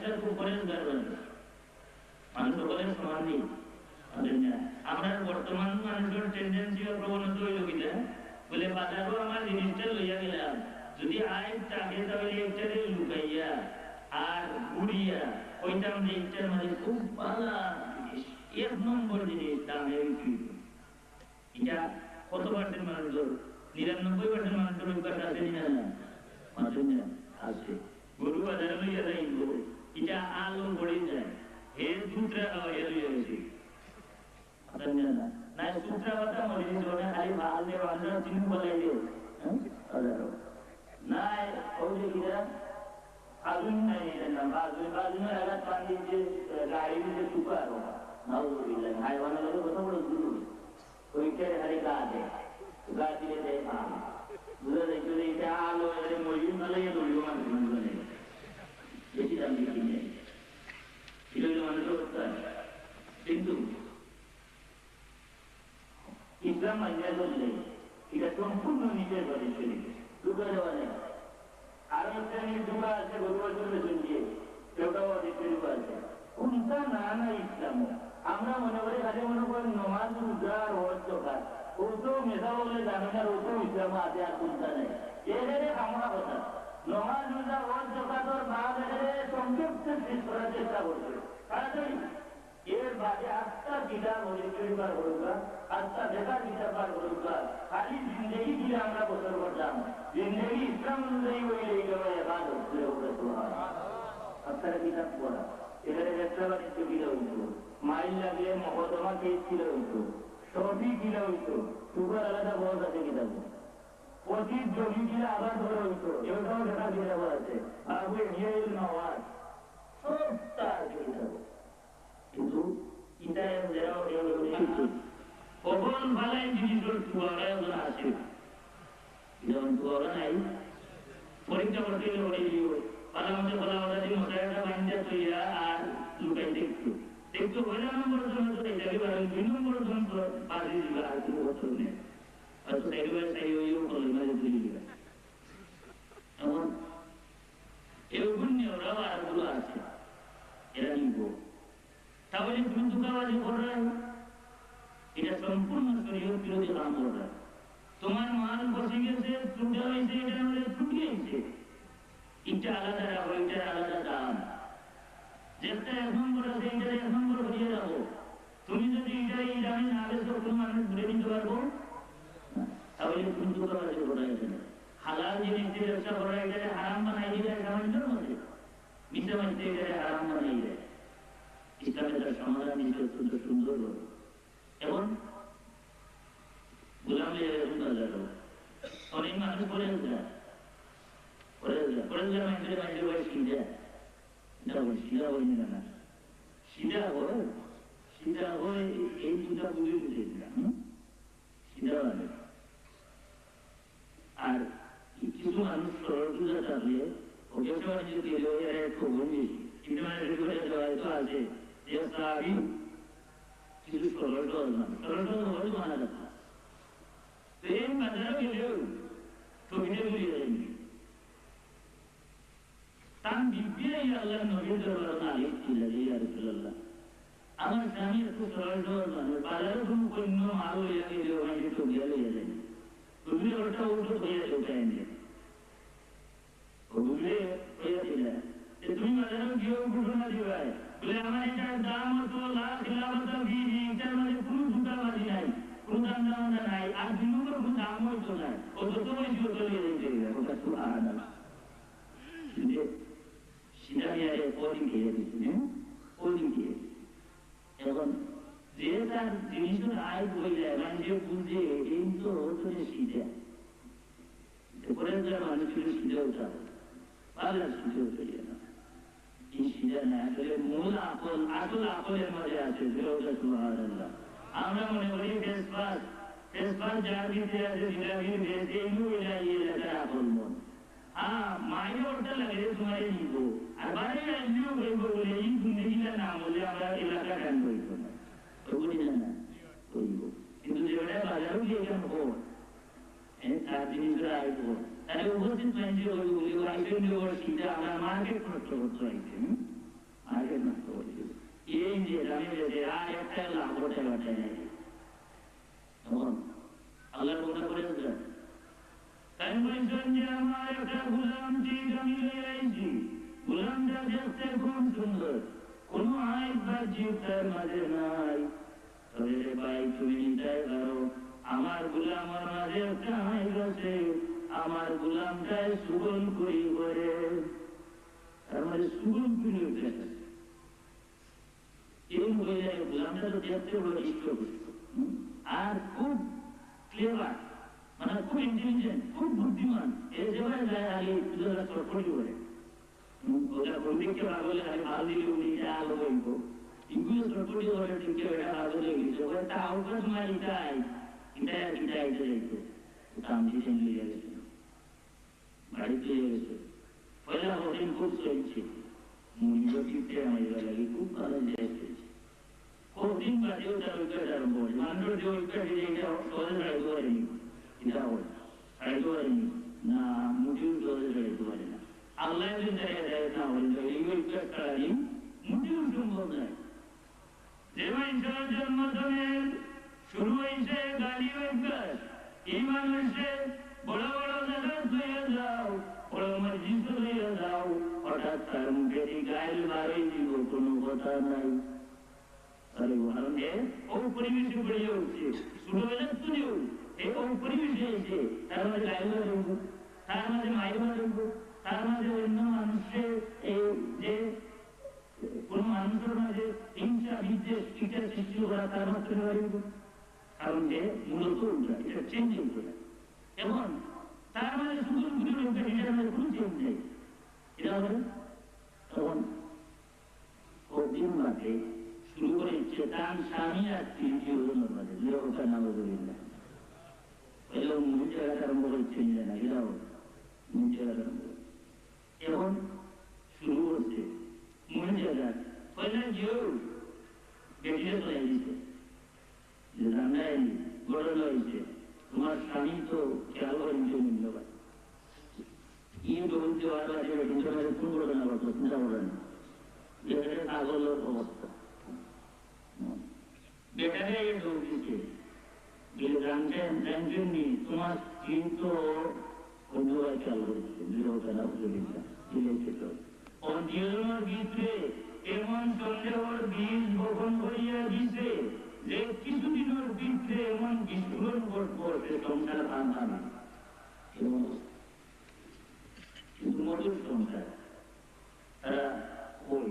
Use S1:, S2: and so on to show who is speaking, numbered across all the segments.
S1: একটা খুব পরিষ্কার মানুষ সকলের সমান নেই। আমরা বর্তমান মানুষের টেন্ডেন্সি ও প্রবণতা হইল কিনা বলে বাজারও আমার জিনিসটা লইয়া গেলাম, যদি আয় থাকে তাহলে একটারে লুকাইয়া আর ঘুরিয়া ওইটার মধ্যে একটার মানে খুব ভালো জিনিস, 1 নম্বর জিনিস দামে বিক্রি। এটা কত পার্সেন্ট মানুষের? 99% মানুষের অভ্যাস আছে না? আছে। গরু বাজারে লইয়া যাইব, এটা আলো পড়ে যায়, হে দুধরা খাওয়াইয়া লইয়া গেছে না, সুত্রা কথা মনে না, খালি ভাল দেব আমরা চিনি বলাই দেব না। ওই যে কিনা আগুন নাই বাজুনের আঘাত পানি যে গাড়ি যে টুকার হাইওয়ানের লোকের কথা বলে শুরু ওইটাই খালি গা দেয়, গা দিয়ে দেয় পা বুঝা যায়। যদি এটা আলো মরিম পালাইয়া দৌড়িব মানুষ মানে বেশি দাম দিয়ে কিনে এটা হইল মানুষের অবস্থা। কিন্তু ইসলাম মাইয়া করলে এটা সম্পূর্ণ নিজের ঘরে চলে ঢুকা দেওয়া নেই। আরো একটা নিয়ে ঢুকা আছে গরুয়ার জন্য শুনছে, কেউটাও অনেকটা ঢুকা আছে কোনটা না না ইসলাম। আমরা মনে করি খালি মনে করি নমাজ রোজা আর হজ জাকাত, ও তো মেধা বলে জানে না, ও তো ইসলাম আছে আর কোনটা নেই। এখানে আমরা কথা নমাজ রোজা হজ জাকাতের নাম এখানে সংক্ষিপ্ত শেষ করার চেষ্টা করছে। তাড়াতাড়ি এর বাদে 8টা কিতাব হরিবার হরুকা, 8টা বেকার কিতাব বার হরুকা, খালি জিন্দগি দিয়ে আমরা বছর করতাম, জিন্দগি ইসলাম অনুযায়ী হইলে এইগুলো এবার হচ্ছে। 8টা কিতাব পড়া, এখানে ব্যবসা বাণিজ্য কিনা হইত, মাইল লাগলে মকদ্দমা কেস কিনা হইত, সবই কিনা হইত, সুগার আলাদা বস আছে কিতাব, পঁচিশ জমি কিনা আবার ধরে হইত, এটাও দেখা কিতাব আছে, আবু হিয়াইল নওয়াজ সব তার কিতাব। কিন্তু কখন ভালাই জিনিসের টুয়ারায় আছে, যেমন টুয়ারা নাই পরীক্ষা করতে পালা মধ্যে বলা ওরা যে মশাইটা বান্ধা তৈরা আর লুকাই দেখতো দেখতো পয়লা নম্বর জন্য এটাকে 2 নম্বর জন্য বাড়ি দিবা আর কোনো বছর নেই, হয়তো সাইডবার সাইড হইও বলে মাঝে তুলে দিবা। এমন এরকম ওরাও আরগুলো আছে, এরা নিব। তাহলে তুমি দুঃখাবাজি করো, এটা সম্পূর্ণ শরীয়ত বিরোধী কাম করো। তোমার মাল বসে গেছে, ত্রুটা হয়েছে, এটা আমাদের ত্রুটি হয়েছে, এটা আলাদা রাখো, এটা আলাদা দাম। যেটা 1 নম্বর আছে এটা 1 নম্বর হয়ে যাবো। তুমি যদি এটা এই দামে না বেছো কোনো মানুষ ঘুরে নিতে পারবো? তাহলে তুমি দুঃখাবাজি করা যাবে না। হালাল জিনিস দিয়ে ব্যবসা করা, এটা হারাম বানাই দিলে সামান্যের মধ্যে মিশে মাঝে এটা হারাম বানাই দেয়। ইসলামের তার সমাধান হিসেবে অত্যন্ত সুন্দর হল। এবং গোলামে অনেক মানুষ করে যায় মানুষের বাইরে বয়স সিধা সিধা হয়নি না, সিধা হয় এই দুটা বুঝে বুঝে সিধা মানে। আর কিছু মানুষ সরল পূজা থাকলে ওকে সবাই যদি খবর নেই, কিন্তু মানুষের আছে যে সাহাবী কিছু সরল হল মানা যাচ্ছে, এই বাজারে গেলেও তহিদে বুঝিয়ে যায়নি। তার বিদ্যে আল্লাহ নবীর দরবারে আলিফ ছিল, রাসূলুল্লাহ আমার স্বামী এত সরল মানুষ, বাজারে কোনো পণ্য মাল হইয়া গেলেও আমি তহিয়া লইয়া যায়নি, তুমি ওটা উল্টো হইয়া চৌকায় নেই বুঝলে হইয়াছিল। তুমি বাজারে গিয়েও ঘোষণা দিবাই বলে আমার এটার দাম হতো লাখ খিলাফত বিধি, এটার মধ্যে কোনো ধোঁকাবাজি নাই, কোনো দামদামা নাই, আর 2 নম্বর কোনো দাম হইতো না, ও যত বয়সী চলে যেতে ওটা খুব আলাদা সিধা নিয়ে পরিং খেয়ে দিচ্ছে, পরিং খেয়ে। এখন যে তার জিনিসের আয় বই যায় মানে যে বুঝে এই তো হচ্ছে সিধা পরে যারা মানুষ ছিল সিধা উঠা পারলে সিধা উঠে না, এই সিধা না আসলে মূল আকল, আসল আকলের মধ্যে আছে। আমরা মনে করি তেজপাত যার ভিতরে আছে জিলাপির ভেজ এইগুলো এলাকার আকল মন। মায়ের ওটা লাগে তোমার নিব আর বাইরে আসলেও বলবো বলে এই জিনিসটা না বলে আমরা এলাকা গান বলব না, ওগুলি না বলব। কিন্তু যেটা বাজারেও যে এখানে হোক তার জিনিসগুলো আসবো, তাহলে উপস্থিত আমরা মার্কেট নষ্ট করতে হয়েছে। নিজে জানিয়ে যে আর একটা লাভ করতে পারছে না তখন আল্লাহর কথা বলেছেন তাই বলছেন যে আমার একটা গোলাম ঠিক আমি লইছি গোলামটা দেখতে খুব সুন্দর কোনো আইব বা জীব তার মাঝে নাই তবে রে ভাই তুমি নিতে পারো আমার গোলামের মাঝে একটা আইব আছে আমার গোলামটায় সুগন করি করে তার মাঝে সুগন করি উঠেছে এই মহিলা গোলামটা তো দেখতে বড় ইষ্ট আর খুব ক্লেভার মানে খুব ইন্টেলিজেন্ট খুব বুদ্ধিমান এই জায়গায় যায় আগে পুজোরা চটপটি করে ওটা প্রত্যেককে বলে আমি ভালো দিলে উনি আলো বলব ইগুলো চটপটি করে ঠিকই ওটা ভালো লেগেছে ওটা আউটপাস মারি তাই এটা এসে যাইতো কামটি সেন্ডলি গেছে বাড়িতে গেছে পয়লা হোটেল খুব চলছে মূল্য টিপতে আমার লাগে খুব ভালো যাইছে কদিন বাদেও তার উইকেট আরম্ভ হয়েছে মাত্র যে উইকেট এটা সহজে রাখতে পারেনি এটা হয় রাখতে পারেনি না মুটিও সহজে রাখতে পারে না আল্লাহ যদি জায়গায় না বলেন এই উইকেট ছাড়াই মুটিও সম্ভব নয় যে মানুষের জন্মদিনে শুরু হয়েছে গাড়ি উইকেট এই মানুষের বড় বড় জায়গা ধুয়ে যাও বড় মসজিদ ধুয়ে যাও হঠাৎ তার মুখে গাইল বাড়াই দিব কোনো কথা নাই আরে ওখানে ও পরিবেশে বেড়ে উঠছে ছোটবেলার তুলেও ও পরিবেশে এসে তার মাঝে গাইল রইব তার মাঝে মাইবা রইব তার মাঝে অন্য মানুষের এই যে কোন মানুষের মাঝে হিংসা বিদ্বেষ এটা সৃষ্টি করা তার মাঝখানে রইব কারণ যে মূলত উল্টা এটা চেঞ্জ হইতে না এখন তার মাঝে শুধু এটার মাঝে কোনো চেঞ্জ নেই এটা হবে তখন কঠিন মাঠে শুরু করে চেতান স্বামী আর তৃতীয় জনের মাঝে লোকটা নাম না এলো মুখ জায়গাটা আরম্ভ করছে না এরাও মুখ জায়গাটা আরম্ভ এখন শুরু হচ্ছে মুখ জায়গা পয়লা যেও বেটিয়ে চলে দিচ্ছে যে রান্নায় গড়ে রয়েছে তোমার স্বামী তো খেয়াল করেন মূল্যবান ইউটিউব বলতে পারবে ইন্টারনেটে কোন ঘটনা ঘটলো চিন্তা করেন এটা পাগলের অবস্থা বেটারে ঢোক দিচ্ছে জানতেন নি তোমার স্ত্রী তো অন্যভাবে খেয়াল করেছে বিরোধনা দুজনের ভিতরে এমন সন্দেহর বীজ বপন করিয়া দিছে যে কিছুদিনের ভিতরে এমন বিস্ফোরণ করছে সংসার ভাঙানো মধুর সংসার তারা ওই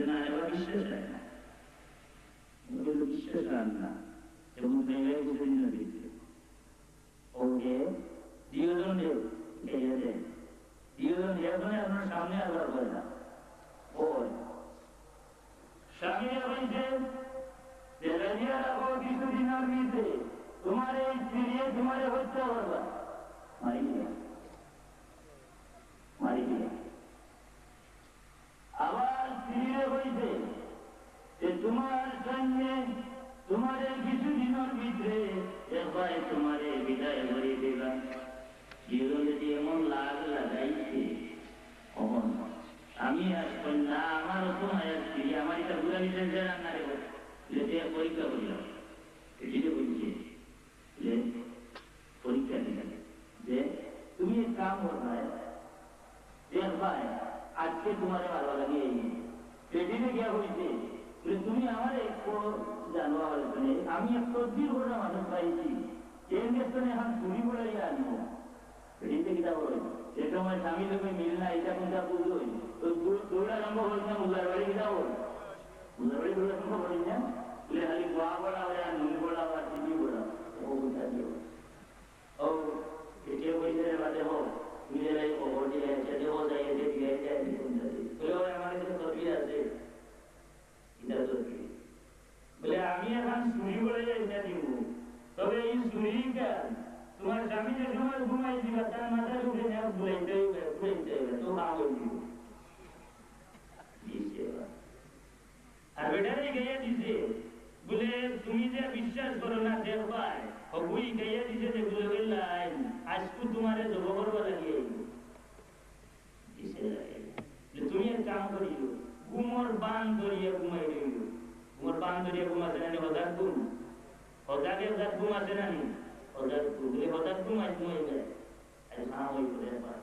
S1: না এবার বিশ্বাস হয় না বিশ্বাস আর না এবং মেয়েরাই বুঝে না দিচ্ছে ওকে দুজন গেছে দুজন গেছে আপনার সামনে আবার হয় না ওই স্বামীরা বলছে যে রাজিয়া রাখো কিছুদিনের ভিতরে তোমার এই ফিরিয়ে তোমার হত্যা করবা মারিয়ে আবার ফিরিয়ে হইতে যে তোমার সঙ্গে তোমার কিছুদিনের ভিতরে একবার তোমার বিদায় করে দেবা জীবন যদি এমন লাগ লাগাইছে কখন আমি আর কন্যা আমারও তোমার আসছি আমার এটা বুড়া নিতেন যে রান্না রে পরীক্ষা করিলাম এটিতে বলছে যে পরীক্ষা দিলাম যে তুমি এক কাম করবে দেখবাই আজকে তোমার ভালো লাগে সেদিনে গিয়া হয়েছে তুমি আমার জানো আমি এক সর্দির করে মানুষ পাইছি এর ক্ষেত্রে এখন চুরি করে আনবো এটিতে কিতা বলে সে সময় স্বামী লোকে মিল না এটা কোনটা বুঝলো তো দৌড়া আরম্ভ করিস না মুলার বাড়ি কিতা বল মুলার বাড়ি দৌড়া আরম্ভ করিস না বলে খালি গোয়া পড়া হয় আর নুন পড়া আর চিনি পড়া ও কোথা দিয়ে ও এটি বইতে বাদে হোক নিজেরাই খবর দিয়ে সেটা হো যায় এসে দিয়ে যায় বলে আমার কাছে সবই আছে এটা সত্যি বলে আমি এখন চুরি করে যাই এটা দিব তবে এই চুরিটা তোমার স্বামী যে সময় ঘুমাই দিবা তার মাথায় উঠে যাও ঘুরাইতে তো পাগল দিব আর বেটারে গিয়ে দিছে বলে তুমি যে বিশ্বাস করো না দেখবাই হবুই গিয়ে দিছে যে বলে বললাই আজকে তোমারে জব করবো লাগিয়ে তুমি এক কাম করিও ঘুমর বান ধরিয়া ঘুমাই রইল ঘুমার পান ধরিয়ে ঘুম আছে নানি হজার ঘুম হজাকে হজার ঘুম আছে নানি হজার ঘুম হজার ঘুম আজ ঘুমাই যায় আজ খাওয়া হয়ে পড়ে একবার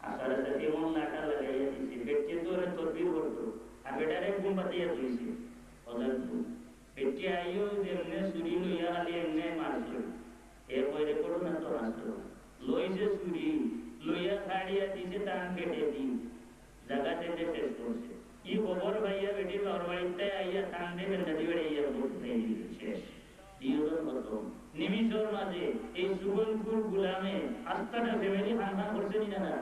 S1: আসার সাথে মন নাটা লাগাইয়া দিয়েছে বেটকে তো তরবির করতো আর বেটারে ঘুম পাতিয়া দিয়েছে হজার ঘুম বেটকে আইও যেমনে চুরি লইয়া খালি এমনে মারছিল এ বইরে করো না তো হাসলো লইছে চুরি লইয়া ছাড়িয়া দিছে টান কেটে দিন জায়গাতে শেষ করছে ই খবর ভাইয়া বেটির ঘর বাড়িতে আইয়া টান দেবেন নদী বেড়ে ইয়া করতে শেষ নিমিষর মাঝে এই সুগন্ধপুর গুলামে আস্থাটা ফ্যামিলি হান্না করছে না